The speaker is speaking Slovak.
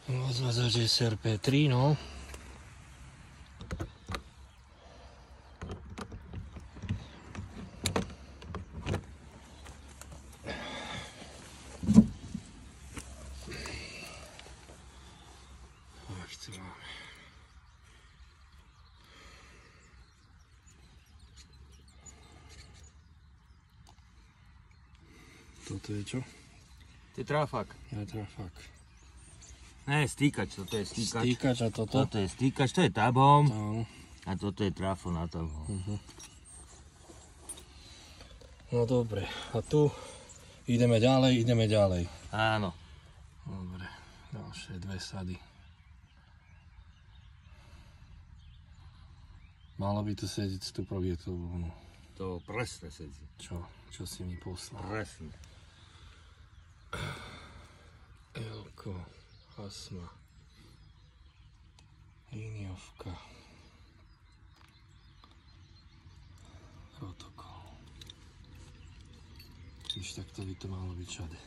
Odvádzač SRP3, no. Toto je čo? To je trafák. Ja trafák. Ne, stýkač, toto je stýkač. Stýkač a toto? Toto je stýkač, to je tabom. Áno. A toto je trafo na tabom. No dobre, a tu ideme ďalej. Áno. Dobre, ďalšie dve sady. Malo by tu sedieť 100 projektov. No. To presne sedí. Čo si mi poslal? Presne. Elko, Hasma, líniovka, protokol. Už takto by to malo byť všade.